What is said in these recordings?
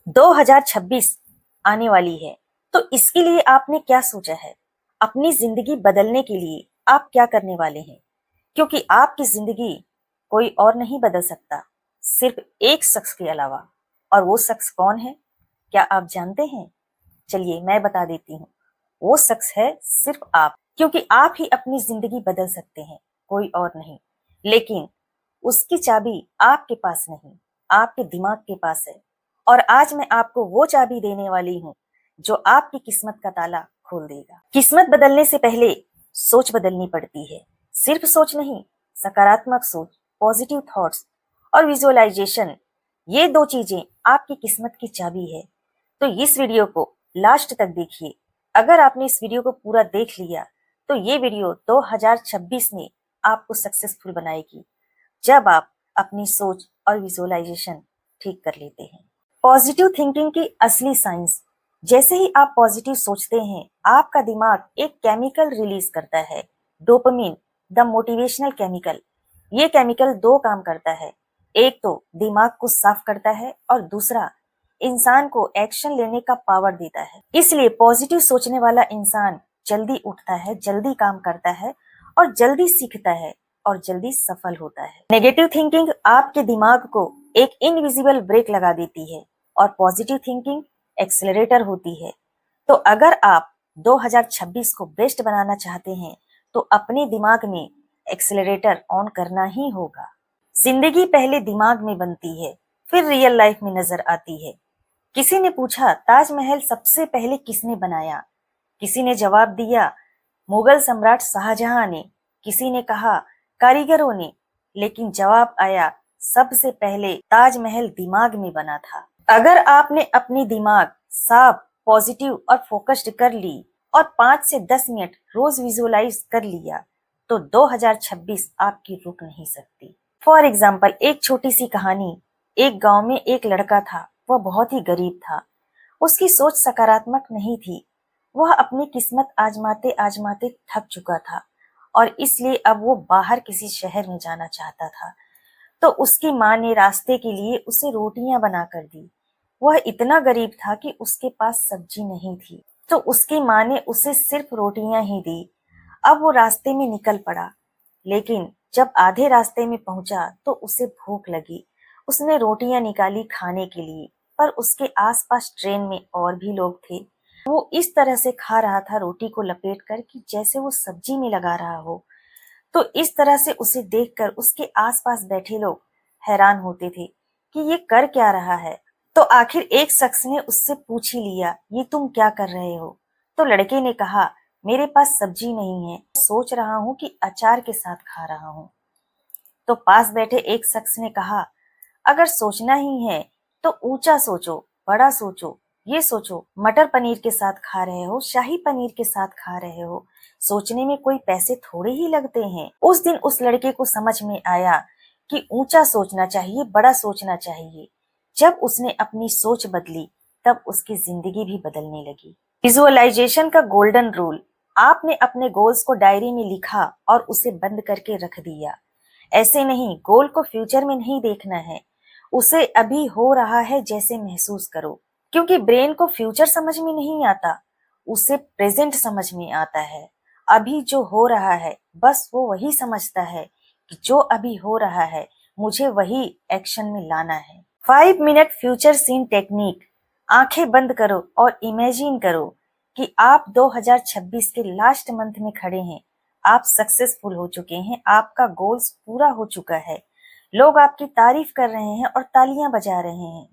2026 आने वाली है, तो इसके लिए आपने क्या सोचा है? अपनी जिंदगी बदलने के लिए आप क्या करने वाले हैं? क्योंकि आपकी जिंदगी कोई और नहीं बदल सकता, सिर्फ एक शख्स के अलावा। और वो शख्स कौन है? क्या आप जानते हैं? चलिए मैं बता देती हूँ। वो शख्स है सिर्फ आप, क्योंकि आप ही अपनी जिंदगी बदल सकते हैं, कोई और नहीं। लेकिन उसकी चाबी आपके पास नहीं, आपके दिमाग के पास है। और आज मैं आपको वो चाबी देने वाली हूँ जो आपकी किस्मत का ताला खोल देगा। किस्मत बदलने से पहले सोच बदलनी पड़ती है। सिर्फ सोच नहीं, सकारात्मक सोच, पॉजिटिव थॉट्स और विजुअलाइजेशन, ये दो चीजें आपकी किस्मत की चाबी है। तो इस वीडियो को लास्ट तक देखिए। अगर आपने इस वीडियो को पूरा देख लिया तो ये वीडियो 2026 में आपको सक्सेसफुल बनाएगी, जब आप अपनी सोच और विजुअलाइजेशन ठीक कर लेते हैं। पॉजिटिव थिंकिंग की असली साइंस। जैसे ही आप पॉजिटिव सोचते हैं, आपका दिमाग एक केमिकल रिलीज करता है, डोपामिन, द मोटिवेशनल केमिकल। ये केमिकल दो काम करता है। एक तो दिमाग को साफ करता है और दूसरा इंसान को एक्शन लेने का पावर देता है। इसलिए पॉजिटिव सोचने वाला इंसान जल्दी उठता है, जल्दी काम करता है और जल्दी सीखता है और जल्दी सफल होता है। नेगेटिव थिंकिंग आपके दिमाग को एक इनविजिबल ब्रेक लगा देती है और पॉजिटिव थिंकिंग एक्सेलरेटर होती है। तो अगर आप 2026 को बेस्ट बनाना चाहते हैं तो अपने दिमाग में एक्सेलरेटर ऑन करना ही होगा। जिंदगी पहले दिमाग में बनती है, फिर रियल लाइफ में नजर आती है। किसी ने पूछा, ताजमहल सबसे पहले किसने बनाया? किसी ने जवाब दिया, मुगल सम्राट शाहजहां ने। किसी ने कहा, कारीगरों ने। लेकिन जवाब आया, सबसे पहले ताजमहल दिमाग में बना था। अगर आपने अपनी दिमाग साफ, पॉजिटिव और फोकस्ड कर ली और 5 से 10 मिनट रोज विजुअलाइज कर लिया तो 2026 आपकी रुक नहीं सकती। फॉर एग्जाम्पल, एक छोटी सी कहानी। एक गांव में एक लड़का था। वह बहुत ही गरीब था। उसकी सोच सकारात्मक नहीं थी। वह अपनी किस्मत आजमाते आजमाते थक चुका था और इसलिए अब वो बाहर किसी शहर में जाना चाहता था। तो उसकी माँ ने रास्ते के लिए उसे रोटियां बना कर दी। वह इतना गरीब था कि उसके पास सब्जी नहीं थी, तो उसकी माँ ने उसे सिर्फ रोटियां ही दी। अब वो रास्ते में निकल पड़ा, लेकिन जब आधे रास्ते में पहुंचा तो उसे भूख लगी। उसने रोटियां निकाली खाने के लिए, पर उसके आसपास ट्रेन में और भी लोग थे। वो इस तरह से खा रहा था रोटी को लपेट कर कि जैसे वो सब्जी में लगा रहा हो। तो इस तरह से उसे देखकर उसके आसपास बैठे लोग हैरान होते थे कि ये कर क्या रहा है। तो आखिर एक शख्स ने उससे पूछ ही लिया, ये तुम क्या कर रहे हो? तो लड़के ने कहा, मेरे पास सब्जी नहीं है, सोच रहा हूँ कि अचार के साथ खा रहा हूँ। तो पास बैठे एक शख्स ने कहा, अगर सोचना ही है तो ऊंचा सोचो, बड़ा सोचो। ये सोचो, मटर पनीर के साथ खा रहे हो, शाही पनीर के साथ खा रहे हो। सोचने में कोई पैसे थोड़े ही लगते हैं। उस दिन उस लड़के को समझ में आया कि ऊंचा सोचना चाहिए, बड़ा सोचना चाहिए। जब उसने अपनी सोच बदली, तब उसकी जिंदगी भी बदलने लगी। विजुअलाइजेशन का गोल्डन रूल। आपने अपने गोल्स को डायरी में लिखा और उसे बंद करके रख दिया। ऐसे नहीं, गोल को फ्यूचर में नहीं देखना है, उसे अभी हो रहा है जैसे महसूस करो। क्योंकि ब्रेन को फ्यूचर समझ में नहीं आता, उसे प्रेजेंट समझ में आता है। अभी जो हो रहा है बस वो वही समझता है कि जो अभी हो रहा है मुझे वही एक्शन में लाना है। 5 मिनट फ्यूचर सीन टेक्निक। आंखें बंद करो और इमेजिन करो कि आप 2026 के लास्ट मंथ में खड़े हैं। आप सक्सेसफुल हो चुके हैं, आपका गोल्स पूरा हो चुका है, लोग आपकी तारीफ कर रहे हैं और तालियां बजा रहे हैं।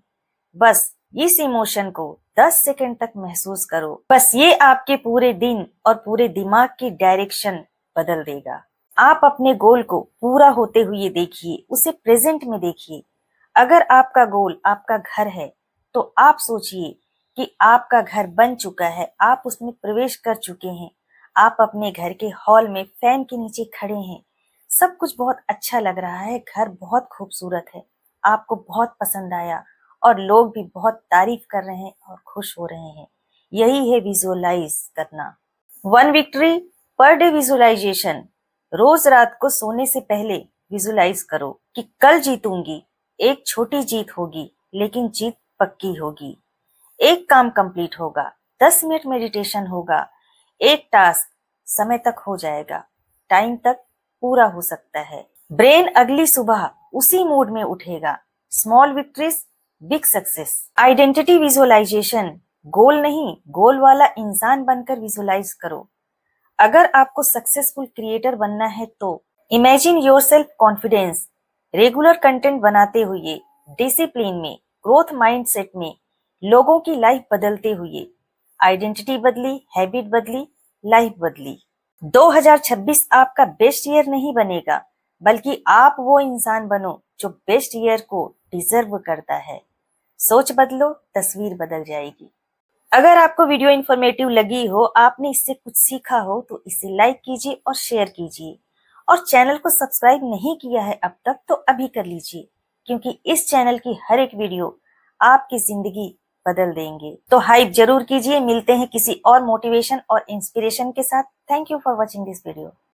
बस इस इमोशन को 10 सेकंड तक महसूस करो। बस ये आपके पूरे दिन और पूरे दिमाग की डायरेक्शन बदल देगा। आप अपने गोल को पूरा होते हुए देखिए, उसे प्रेजेंट में देखिए। अगर आपका गोल आपका घर है तो आप सोचिए कि आपका घर बन चुका है, आप उसमें प्रवेश कर चुके हैं। आप अपने घर के हॉल में फैन के नीचे खड़े हैं। सब कुछ बहुत अच्छा लग रहा है, घर बहुत खूबसूरत है, आपको बहुत पसंद आया और लोग भी बहुत तारीफ कर रहे हैं और खुश हो रहे हैं। यही है विजुअलाइज करना। 1 विक्ट्री पर डे विजुअलाइजेशन। रोज रात को सोने से पहले विजुअलाइज करो कि कल जीतूंगी। एक छोटी जीत होगी, लेकिन जीत पक्की होगी। एक काम कंप्लीट होगा, 10 मिनट मेडिटेशन होगा, एक टास्क समय तक हो जाएगा, टाइम तक पूरा हो सकता है। ब्रेन अगली सुबह उसी मूड में उठेगा। Small victories, big success. Identity visualisation, goal नहीं, गोल वाला इंसान बनकर विजुअलाइज करो। अगर आपको सक्सेसफुल क्रिएटर बनना है तो imagine yourself confidence, regular content बनाते हुए, डिसिप्लिन में, ग्रोथ माइंडसेट में, लोगों की लाइफ बदलते हुए। आइडेंटिटी बदली, हैबिट बदली, लाइफ बदली। 2026 आपका बेस्ट ईयर नहीं बनेगा, बल्कि आप वो इंसान बनो जो बेस्ट ईयर को डिजर्व करता है। सोच बदलो, तस्वीर बदल जाएगी। अगर आपको वीडियो इन्फॉर्मेटिव लगी हो, आपने इससे कुछ सीखा हो, तो इसे लाइक कीजिए और शेयर कीजिए। और चैनल को सब्सक्राइब नहीं किया है अब तक तो अभी कर लीजिए, क्योंकि इस चैनल की हर एक वीडियो आपकी जिंदगी बदल देंगे। तो हाइप जरूर कीजिए। मिलते हैं किसी और मोटिवेशन और इंस्पिरेशन के साथ। Thank you for watching this video.